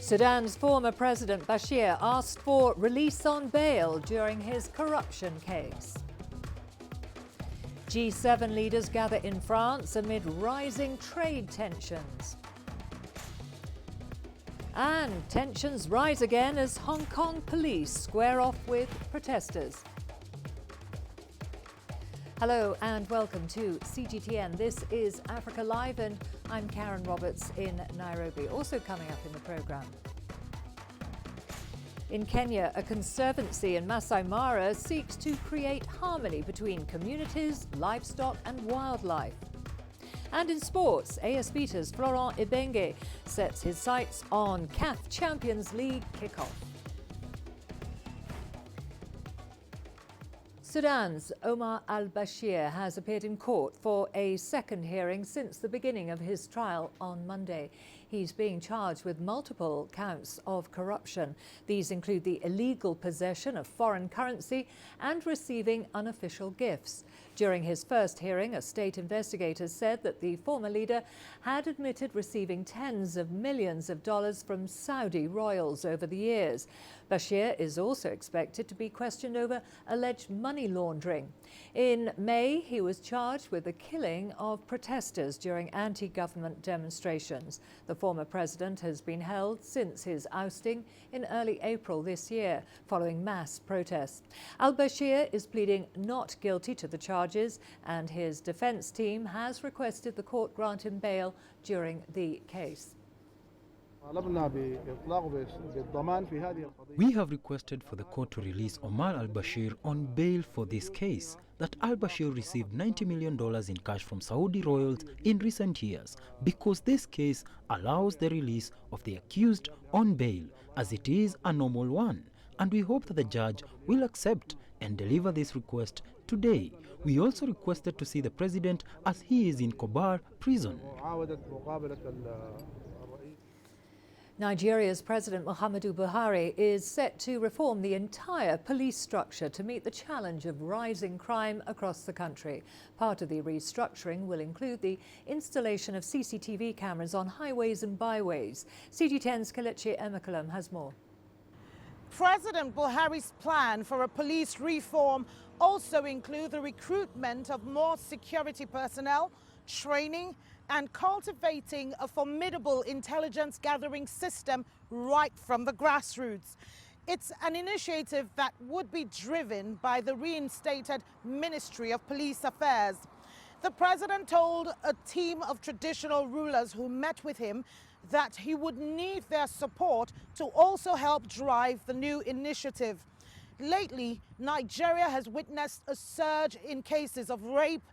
Sudan's former President Bashir asked for release on bail during his corruption case. G7 leaders gather in France amid rising trade tensions. And tensions rise again as Hong Kong police square off with protesters. Hello and welcome to CGTN. This is Africa Live and I'm Karen Roberts in Nairobi. Also coming up in the programme. In Kenya, a conservancy in Masai Mara seeks to create harmony between communities, livestock and wildlife. And in sports, AS Vita's Florent Ibenge sets his sights on CAF Champions League kickoff. Sudan's Omar al-Bashir has appeared in court for a second hearing since the beginning of his trial on Monday. He's being charged with multiple counts of corruption. These include the illegal possession of foreign currency and receiving unofficial gifts. During his first hearing, a state investigator said that the former leader had admitted receiving tens of millions of dollars from Saudi royals over the years. Bashir is also expected to be questioned over alleged money laundering. In May, he was charged with the killing of protesters during anti-government demonstrations. The former president has been held since his ousting in early April this year, following mass protests. Al-Bashir is pleading not guilty to the charges, and his defense team has requested the court grant him bail during the case. We have requested for the court to release Omar al-Bashir on bail for this case. That al-Bashir received $90 million in cash from Saudi royals in recent years because this case allows the release of the accused on bail, as it is a normal one. And we hope that the judge will accept and deliver this request today. We also requested to see the president as he is in Kobar prison. Nigeria's President Muhammadu Buhari is set to reform the entire police structure to meet the challenge of rising crime across the country. Part of the restructuring will include the installation of CCTV cameras on highways and byways. CG10's Kelechi Emekulam has more. President Buhari's plan for a police reform also includes the recruitment of more security personnel, training and cultivating a formidable intelligence gathering system right from the grassroots. It's an initiative that would be driven by the reinstated Ministry of Police Affairs. The president told a team of traditional rulers who met with him that he would need their support to also help drive the new initiative. Lately, Nigeria has witnessed a surge in cases of rape,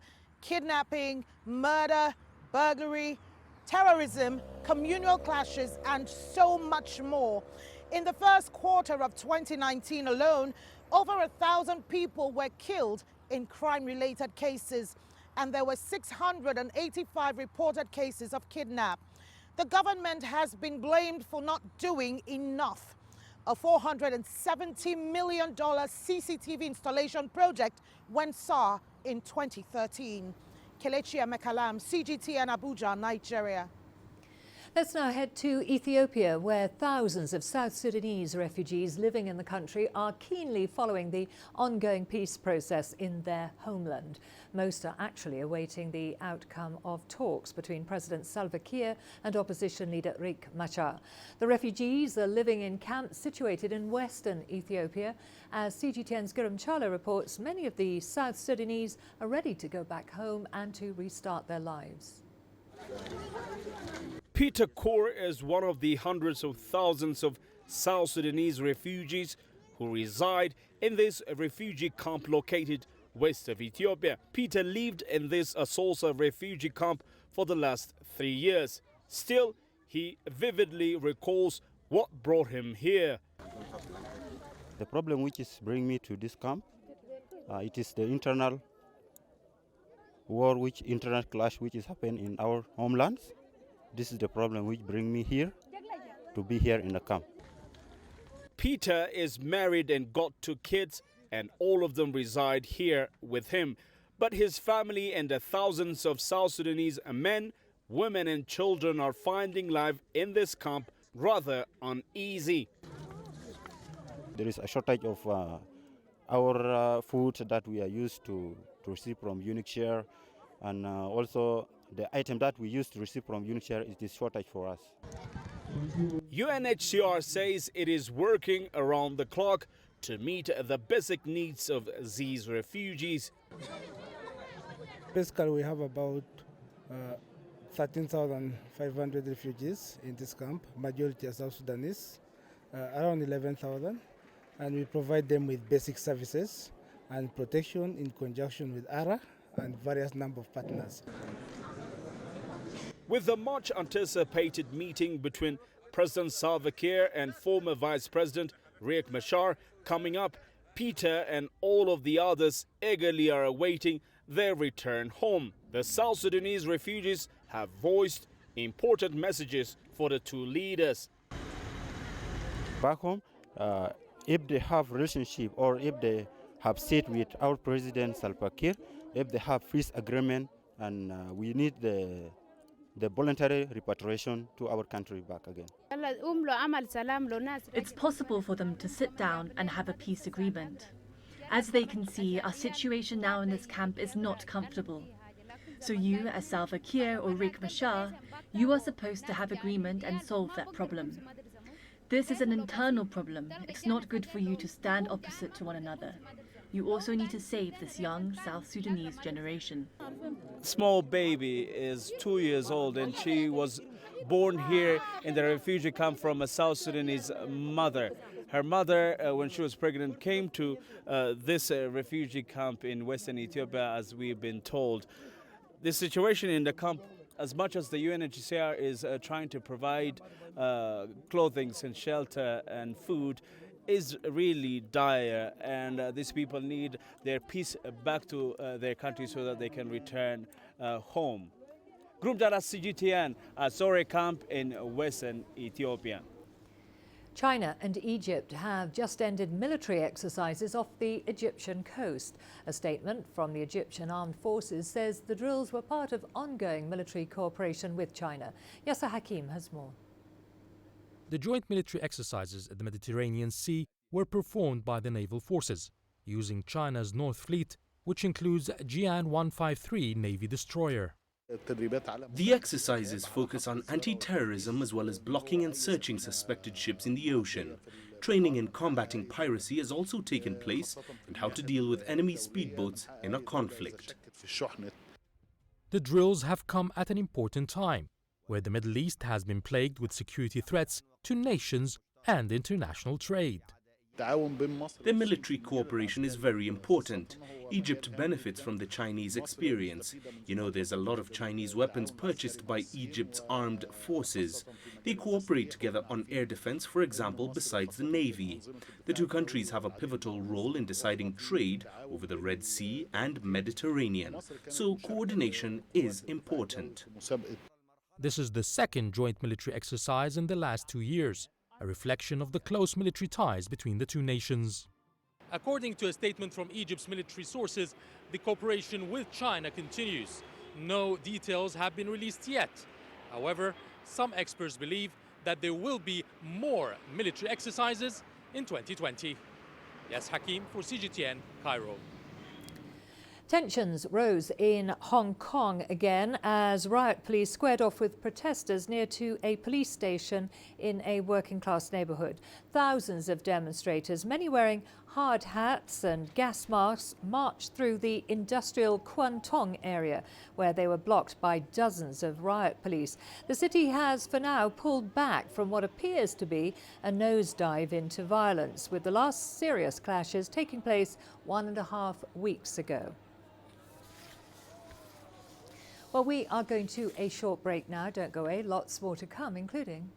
kidnapping, murder, burglary, terrorism, communal clashes, and so much more. In the first quarter of 2019 alone, over 1,000 people were killed in crime-related cases, and there were 685 reported cases of kidnap. The government has been blamed for not doing enough. A $470 million CCTV installation project went sour in 2013. Kelechi Emekulam, CGTN Abuja, Nigeria. Let's now head to Ethiopia, where thousands of South Sudanese refugees living in the country are keenly following the ongoing peace process in their homeland. Most are actually awaiting the outcome of talks between President Salva Kiir and opposition leader Riek Machar. The refugees are living in camps situated in western Ethiopia. As CGTN's Gurum Chalo reports, many of the South Sudanese are ready to go back home and to restart their lives. Peter Kaur is one of the hundreds of thousands of South Sudanese refugees who reside in this refugee camp located west of Ethiopia. Peter lived in this Asosa refugee camp for the last 3 years. Still, he vividly recalls what brought him here. The problem which is bringing me to this camp, it is the internal war, internal clash which is happening in our homelands. This is the problem which brings me here, to be here in the camp. Peter is married and got 2 kids, and all of them reside here with him. But his family and the thousands of South Sudanese men, women and children are finding life in this camp rather uneasy. There is a shortage of our food that we are used to receive from UNICEF, and also the item that we used to receive from UNICEF, it is shortage for us. UNHCR says it is working around the clock to meet the basic needs of these refugees. Basically, we have about 13,500 refugees in this camp, majority are South Sudanese, around 11,000, and we provide them with basic services and protection in conjunction with ARA and various number of partners. With the much anticipated meeting between President Salva Kiir and former Vice President Riek Machar coming up, Peter and all of the others eagerly are awaiting their return home. The South Sudanese refugees have voiced important messages for the two leaders. Back home, if they have relationship or if they have sit with our President Salva Kiir, if they have peace agreement, and we need the voluntary repatriation to our country back again. It's possible for them to sit down and have a peace agreement. As they can see, our situation now in this camp is not comfortable. So you, as Salva Kiir or Riek Machar, you are supposed to have agreement and solve that problem. This is an internal problem. It's not good for you to stand opposite to one another. You also need to save this young South Sudanese generation. Small baby is 2 years old and she was born here in the refugee camp from a South Sudanese mother. Her mother, when she was pregnant, came to this refugee camp in Western Ethiopia, as we've been told. The situation in the camp, as much as the UNHCR is trying to provide clothing and shelter and food, is really dire, and these people need their peace back to their country so that they can return home. Group Data CGTN at Sore camp in Western Ethiopia. China and Egypt have just ended military exercises off the Egyptian coast. A statement from the Egyptian Armed Forces says the drills were part of ongoing military cooperation with China. Yasser Hakim has more. The joint military exercises at the Mediterranean Sea were performed by the naval forces, using China's North Fleet, which includes Jian 153 Navy destroyer. The exercises focus on anti-terrorism as well as blocking and searching suspected ships in the ocean. Training in combating piracy has also taken place and how to deal with enemy speedboats in a conflict. The drills have come at an important time, where the Middle East has been plagued with security threats to nations and international trade. The military cooperation is very important. Egypt benefits from the Chinese experience. You know, there's a lot of Chinese weapons purchased by Egypt's armed forces. They cooperate together on air defense, for example, besides the Navy. The two countries have a pivotal role in deciding trade over the Red Sea and Mediterranean. So coordination is important. This is the second joint military exercise in the last 2 years, a reflection of the close military ties between the two nations. According to a statement from Egypt's military sources, the cooperation with China continues. No details have been released yet. However, some experts believe that there will be more military exercises in 2020. Yes, Hakim for CGTN, Cairo. Tensions rose in Hong Kong again as riot police squared off with protesters near to a police station in a working-class neighbourhood. Thousands of demonstrators, many wearing hard hats and gas masks, marched through the industrial Kwun Tong area, where they were blocked by dozens of riot police. The city has, for now, pulled back from what appears to be a nosedive into violence, with the last serious clashes taking place 1.5 weeks ago. Well, we are going to a short break now. Don't go away. Lots more to come, including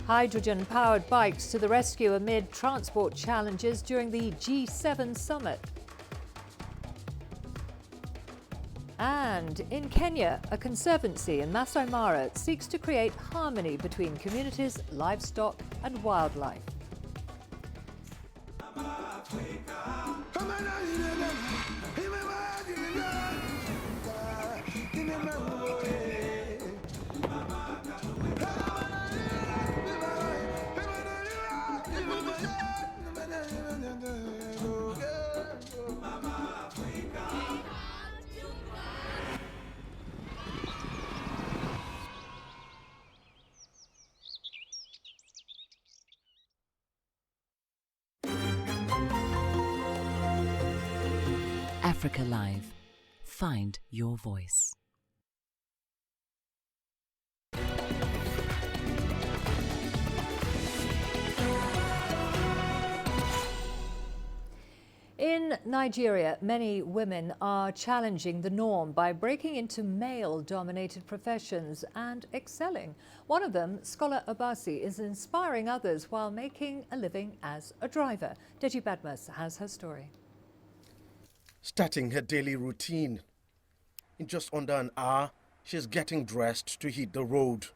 hydrogen-powered bikes to the rescue amid transport challenges during the G7 summit. And in Kenya, a conservancy in Masai Mara seeks to create harmony between communities, livestock and wildlife. Africa Live. Find your voice. In Nigeria, many women are challenging the norm by breaking into male-dominated professions and excelling. One of them, Scholar Obasi, is inspiring others while making a living as a driver. Deji Badmus has her story. Starting her daily routine. In just under an hour, she's getting dressed to hit the road.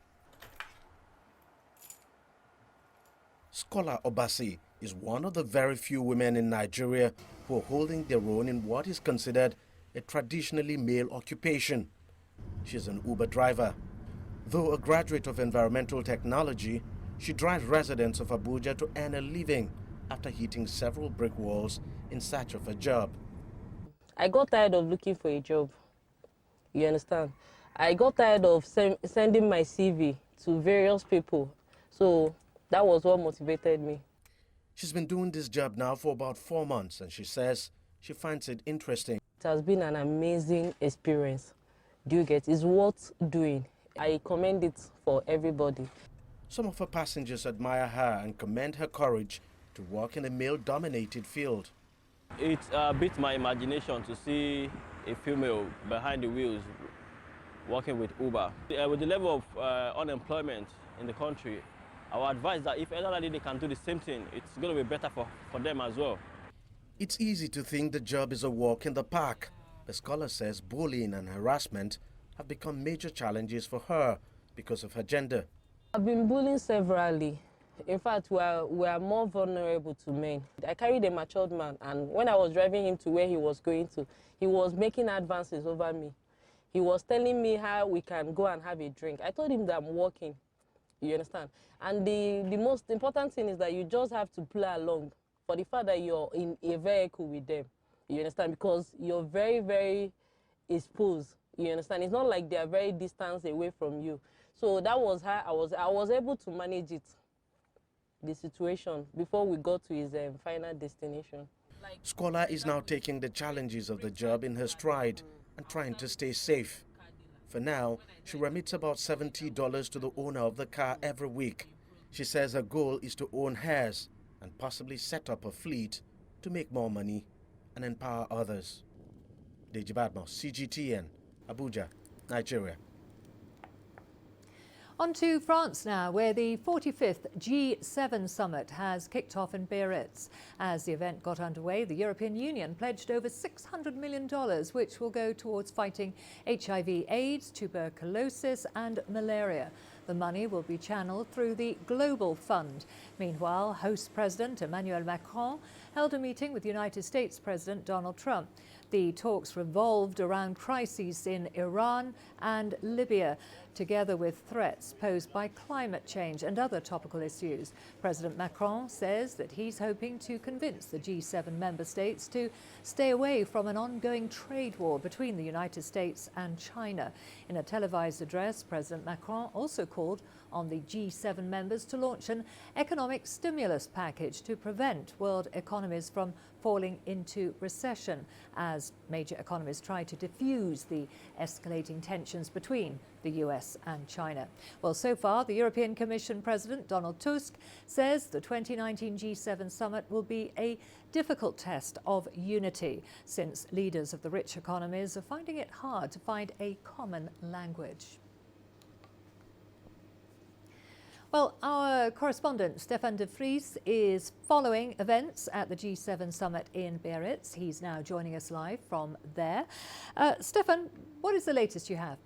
Scholar Obasi is one of the very few women in Nigeria who are holding their own in what is considered a traditionally male occupation. She's an Uber driver. Though a graduate of environmental technology, she drives residents of Abuja to earn a living after hitting several brick walls in search of a job. I got tired of looking for a job. You understand? I got tired of sending my CV to various people. So that was what motivated me. She's been doing this job now for about 4 months, and she says she finds it interesting. It has been an amazing experience. Do you get? It's worth doing. I commend it for everybody. Some of her passengers admire her and commend her courage to work in a male-dominated field. It beats my imagination to see a female behind the wheels working with Uber. With the level of unemployment in the country, I would advise that if elderly they can do the same thing, it's going to be better for them as well. It's easy to think the job is a walk in the park. The scholar says bullying and harassment have become major challenges for her because of her gender. I've been bullied severally. In fact, we are more vulnerable to men. I carried a matured man, and when I was driving him to where he was going to, he was making advances over me. He was telling me how we can go and have a drink. I told him that I'm working. You understand? And the most important thing is that you just have to play along for the fact that you're in a vehicle with them. You understand? Because you're very, very exposed. You understand? It's not like they're very distant away from you. So that was how I was able to manage it, the situation, before we got to his final destination. Scholar is now taking the challenges of the job in her stride and trying to stay safe. For now, she remits about $70 to the owner of the car every week. She says her goal is to own hers and possibly set up a fleet to make more money and empower others. Deji Badmus, CGTN, Abuja, Nigeria. On to France now, where the 45th G7 summit has kicked off in Biarritz. As the event got underway, the European Union pledged over $600 million, which will go towards fighting HIV/AIDS, tuberculosis and malaria. The money will be channeled through the Global Fund. Meanwhile, host President Emmanuel Macron held a meeting with United States President Donald Trump. The talks revolved around crises in Iran and Libya, together with threats posed by climate change and other topical issues. President Macron says that he's hoping to convince the G7 member states to stay away from an ongoing trade war between the United States and China. In a televised address, President Macron also called on the G7 members to launch an economic stimulus package to prevent world economies from falling into recession as major economies try to diffuse the escalating tensions between the US and China. Well, so far, the European Commission President Donald Tusk says the 2019 G7 summit will be a difficult test of unity, since leaders of the rich economies are finding it hard to find a common language. Well, our correspondent Stefan de Vries is following events at the G7 summit in Biarritz. He's now joining us live from there. Stefan, what is the latest you have?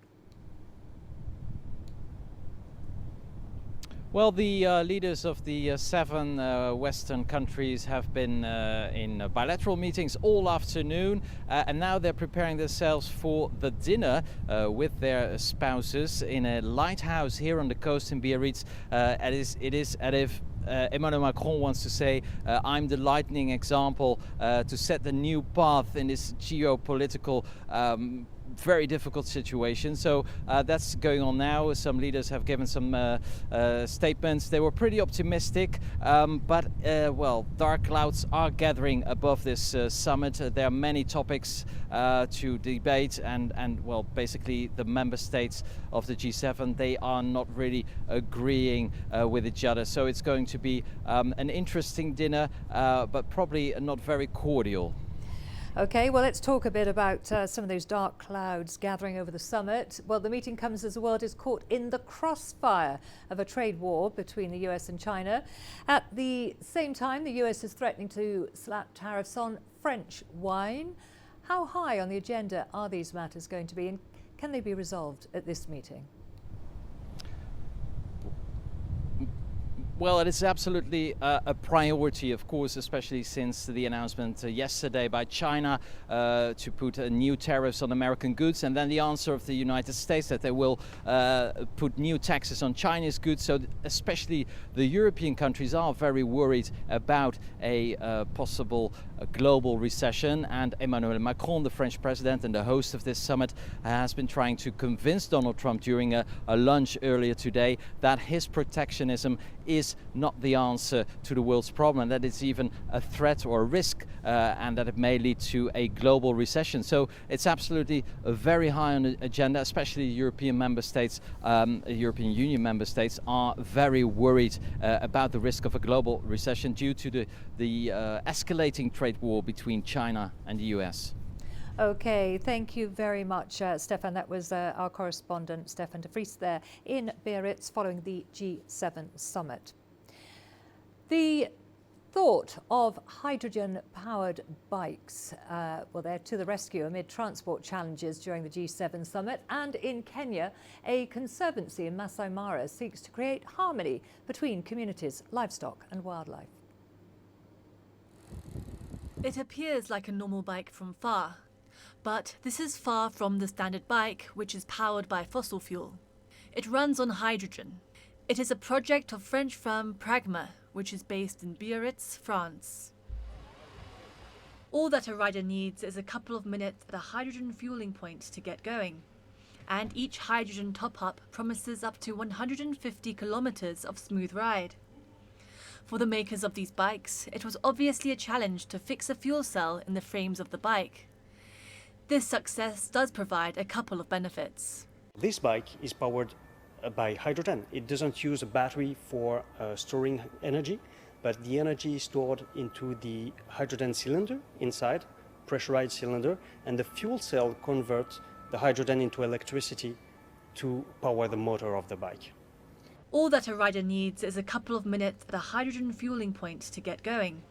Well, the leaders of the 7 Western countries have been in bilateral meetings all afternoon, and now they're preparing themselves for the dinner with their spouses in a lighthouse here on the coast in Biarritz. It is as if Emmanuel Macron wants to say, I'm the lightning example to set the new path in this geopolitical very difficult situation. So that's going on now. Some leaders have given some statements. They were pretty optimistic, but well, dark clouds are gathering above this summit. There are many topics to debate, and well, basically the member states of the G7, they are not really agreeing with each other. So it's going to be an interesting dinner, but probably not very cordial. Okay, well, let's talk a bit about some of those dark clouds gathering over the summit. Well, the meeting comes as the world is caught in the crossfire of a trade war between the US and China. At the same time, the US is threatening to slap tariffs on French wine. How high on the agenda are these matters going to be, and can they be resolved at this meeting? Well, it is absolutely a priority, of course, especially since the announcement yesterday by China to put new tariffs on American goods, and then the answer of the United States that they will put new taxes on Chinese goods. So especially the European countries are very worried about a possible global recession, and Emmanuel Macron, the French president and the host of this summit, has been trying to convince Donald Trump during a lunch earlier today that his protectionism is not the answer to the world's problem, and that it's even a threat or a risk, and that it may lead to a global recession. So it's absolutely very high on the agenda, especially European member states, European Union member states are very worried about the risk of a global recession due to the escalating trade war between China and the US. Okay, thank you very much, Stefan. That was our correspondent, Stefan de Vries, there in Biarritz following the G7 summit. The thought of hydrogen-powered bikes, well, they're to the rescue amid transport challenges during the G7 summit. And in Kenya, a conservancy in Masai Mara seeks to create harmony between communities, livestock and wildlife. It appears like a normal bike from far, but this is far from the standard bike, which is powered by fossil fuel. It runs on hydrogen. It is a project of French firm Pragma, which is based in Biarritz, France. All that a rider needs is a couple of minutes at a hydrogen fueling point to get going, and each hydrogen top-up promises up to 150 kilometers of smooth ride. For the makers of these bikes, it was obviously a challenge to fix a fuel cell in the frames of the bike. This success does provide a couple of benefits. This bike is powered by hydrogen. It doesn't use a battery for storing energy, but the energy is stored into the hydrogen cylinder inside, pressurized cylinder, and the fuel cell converts the hydrogen into electricity to power the motor of the bike. All that a rider needs is a couple of minutes at a hydrogen fueling point to get going,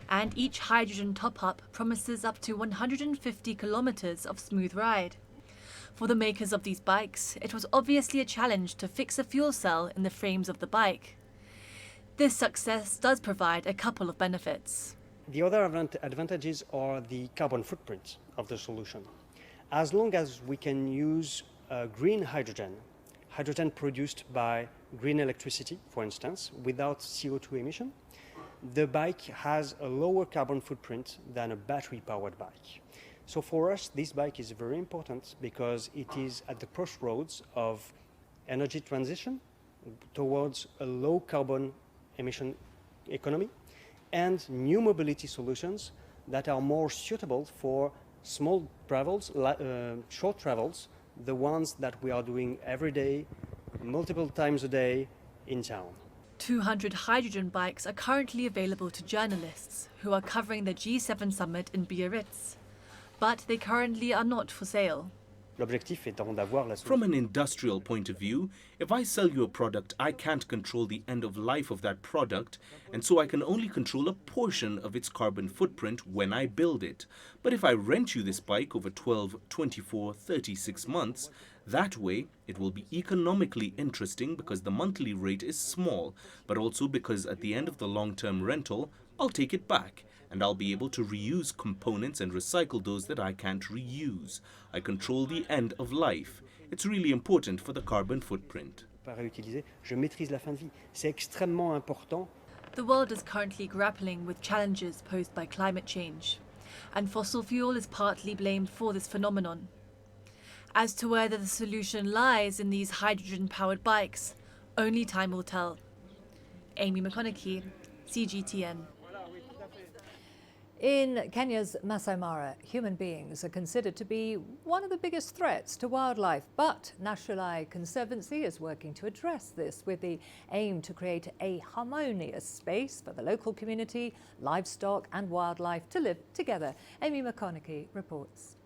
and each hydrogen top-up promises up to 150 kilometers of smooth ride. For the makers of these bikes, it was obviously a challenge to fix a fuel cell in the frames of the bike. This success does provide a couple of benefits. The other advantages are the carbon footprint of the solution. As long as we can use green hydrogen, hydrogen produced by green electricity, for instance, without CO2 emission, the bike has a lower carbon footprint than a battery-powered bike. So for us, this bike is very important because it is at the crossroads of energy transition towards a low carbon emission economy and new mobility solutions that are more suitable for small travels, short travels, the ones that we are doing every day, multiple times a day in town. 200 hydrogen bikes are currently available to journalists who are covering the G7 summit in Biarritz, but they currently are not for sale. From an industrial point of view, if I sell you a product, I can't control the end of life of that product, and so I can only control a portion of its carbon footprint when I build it. But if I rent you this bike over 12, 24, 36 months, that way it will be economically interesting because the monthly rate is small, but also because at the end of the long-term rental, I'll take it back. And I'll be able to reuse components and recycle those that I can't reuse. I control the end of life. It's really important for the carbon footprint. The world is currently grappling with challenges posed by climate change, and fossil fuel is partly blamed for this phenomenon. As to whether the solution lies in these hydrogen-powered bikes, only time will tell. Amy McConaughey, CGTN. In Kenya's Masai Mara, human beings are considered to be one of the biggest threats to wildlife, but National Conservancy is working to address this with the aim to create a harmonious space for the local community, livestock and wildlife to live together. Amy McConaughey reports.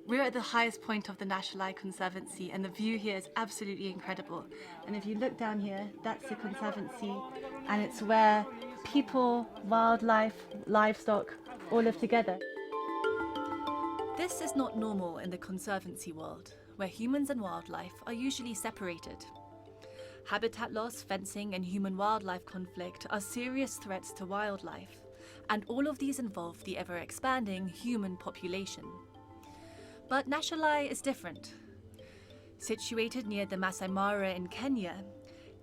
We're at the highest point of the National Conservancy and the view here is absolutely incredible. And if you look down here, that's the Conservancy and it's where people, wildlife, livestock all live together. This is not normal in the Conservancy world, where humans and wildlife are usually separated. Habitat loss, fencing and human-wildlife conflict are serious threats to wildlife, and all of these involve the ever-expanding human population. But National is different. Situated near the Masai Mara in Kenya,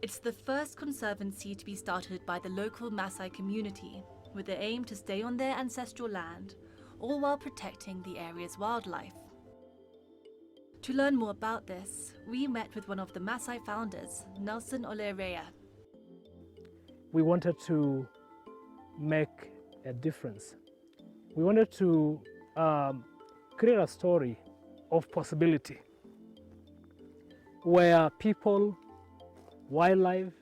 it's the first conservancy to be started by the local Masai community, with the aim to stay on their ancestral land, all while protecting the area's wildlife. To learn more about this, we met with one of the Masai founders, Nelson Olerea. We wanted to make a difference. We wanted to create a story of possibility where people, wildlife,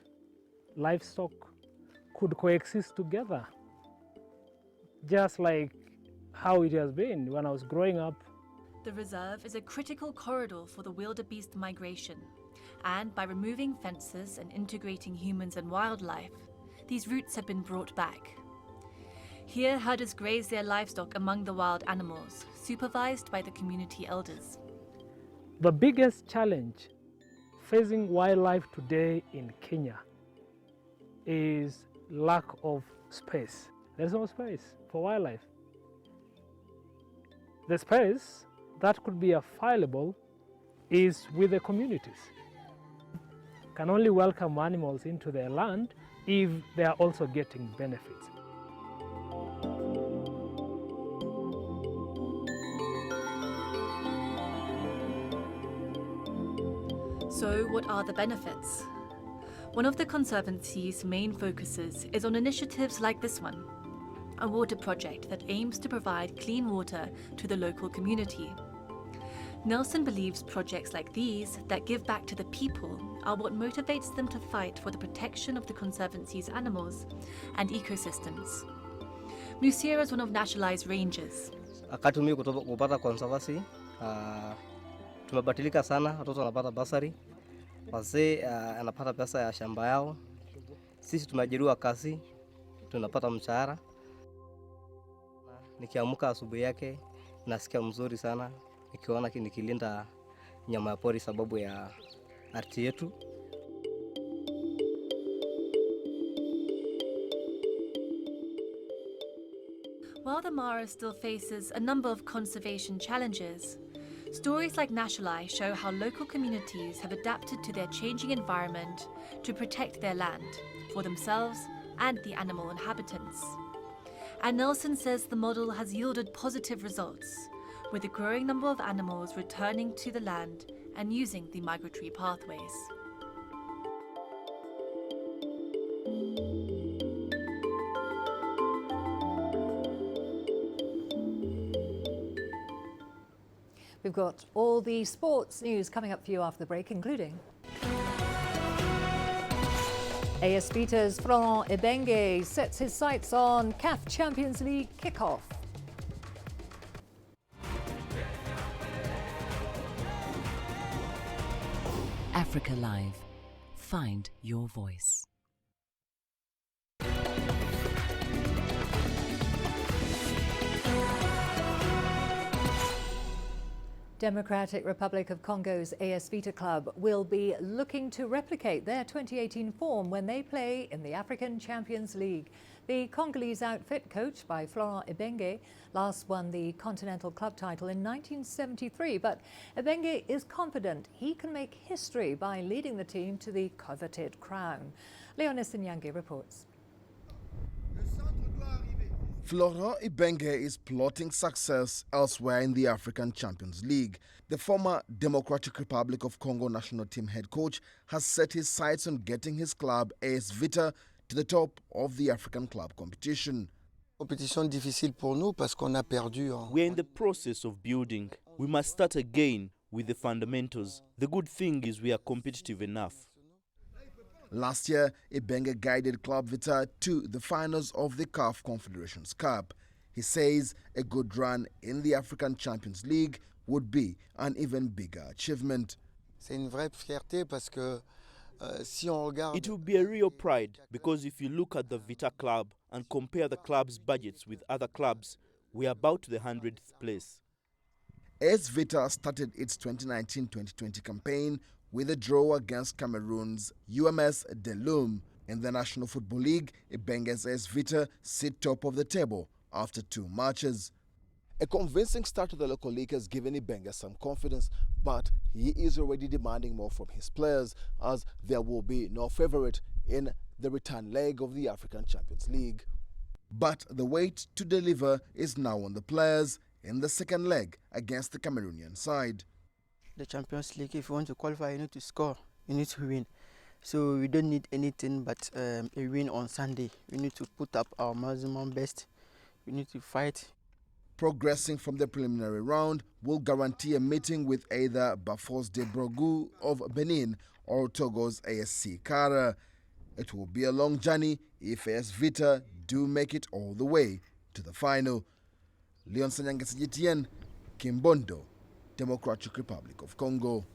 livestock could coexist together, just like how it has been when I was growing up. The reserve is a critical corridor for the wildebeest migration, and by removing fences and integrating humans and wildlife, these routes have been brought back. Here, herders graze their livestock among the wild animals, supervised by the community elders. The biggest challenge facing wildlife today in Kenya is lack of space. There's no space for wildlife. The space that could be available is with the communities. Can only welcome animals into their land if they are also getting benefits. So what are the benefits? One of the Conservancy's main focuses is on initiatives like this one, a water project that aims to provide clean water to the local community. Nelson believes projects like these that give back to the people are what motivates them to fight for the protection of the Conservancy's animals and ecosystems. Musira is one of National's rangers. Akatumia kupata conservancy, tumebatilika sana, watoto wanapata basari, wazee anapata pesa ya shamba yao, sisi tumeajiriwa kazi, tunapata mshahara. Nikiamka asubuhi yake nasikia mzuri sana nikiona nikilinda nyama ya pori sababu ya ardhi yetu. While the Mara still faces a number of conservation challenges, stories like National show how local communities have adapted to their changing environment to protect their land for themselves and the animal inhabitants. And Nelson says the model has yielded positive results, with a growing number of animals returning to the land and using the migratory pathways. We've got all the sports news coming up for you after the break, including AS Vita's Florent Ibenge sets his sights on CAF Champions League kickoff. Africa Live. Find your voice. Democratic Republic of Congo's AS Vita club will be looking to replicate their 2018 form when they play in the African Champions League. The Congolese outfit, coached by Florent Ibenge, last won the Continental Club title in 1973, but Ibenge is confident he can make history by leading the team to the coveted crown. Leonis Nyange reports. Florent Ibenge is plotting success elsewhere in the African Champions League. The former Democratic Republic of Congo national team head coach has set his sights on getting his club AS Vita to the top of the African club competition. Compétition difficile pour nous parce qu'on a perdu. We are in the process of building. We must start again with the fundamentals. The good thing is we are competitive enough. Last year, Ibenge guided Club Vita to the finals of the CAF Confederations Cup. He says a good run in the African Champions League would be an even bigger achievement. C'est une vraie fierté parce que si on regarde... It will be a real pride because if you look at the Vita club and compare the club's budgets with other clubs, we are about the 100th place. AS Vita started its 2019-2020 campaign with a draw against Cameroon's UMS Delum. In the National Football League, Ibenge's AS Vita sit top of the table after 2 matches. A convincing start to the local league has given Ibenge some confidence, but he is already demanding more from his players as there will be no favourite in the return leg of the African Champions League. But the weight to deliver is now on the players in the second leg against the Cameroonian side. The Champions League, if you want to qualify, you need to score, you need to win. So we don't need anything but a win on Sunday. We need to put up our maximum best. We need to fight. Progressing from the preliminary round will guarantee a meeting with either Bafos de Brogu of Benin or Togo's ASC Kara. It will be a long journey if AS Vita do make it all the way to the final. Leon Sanyangasijitien, Kimbondo, Democratic Republic of Congo.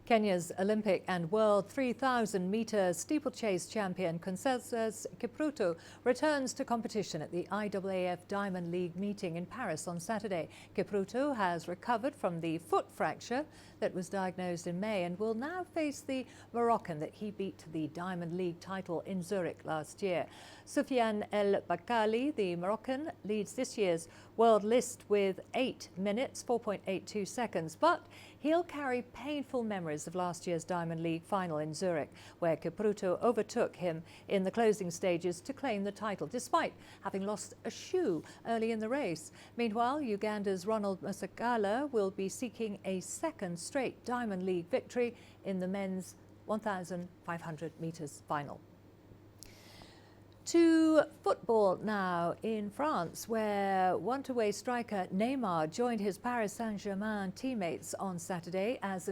Kenya's Olympic and World 3,000-metre steeplechase champion Conseslus Kipruto returns to competition at the IAAF Diamond League meeting in Paris on Saturday. Kipruto has recovered from the foot fracture that was diagnosed in May and will now face the Moroccan that he beat to the Diamond League title in Zurich last year. Soufiane El Bakali, the Moroccan, leads this year's world list with 8 minutes, 4.82 seconds, but he'll carry painful memories of last year's Diamond League final in Zurich, where Kipruto overtook him in the closing stages to claim the title, despite having lost a shoe early in the race. Meanwhile, Uganda's Ronald Musakala will be seeking a second straight Diamond League victory in the men's 1,500 metres final. To football now in France, where one-away striker Neymar joined his Paris Saint-Germain teammates on Saturday as the team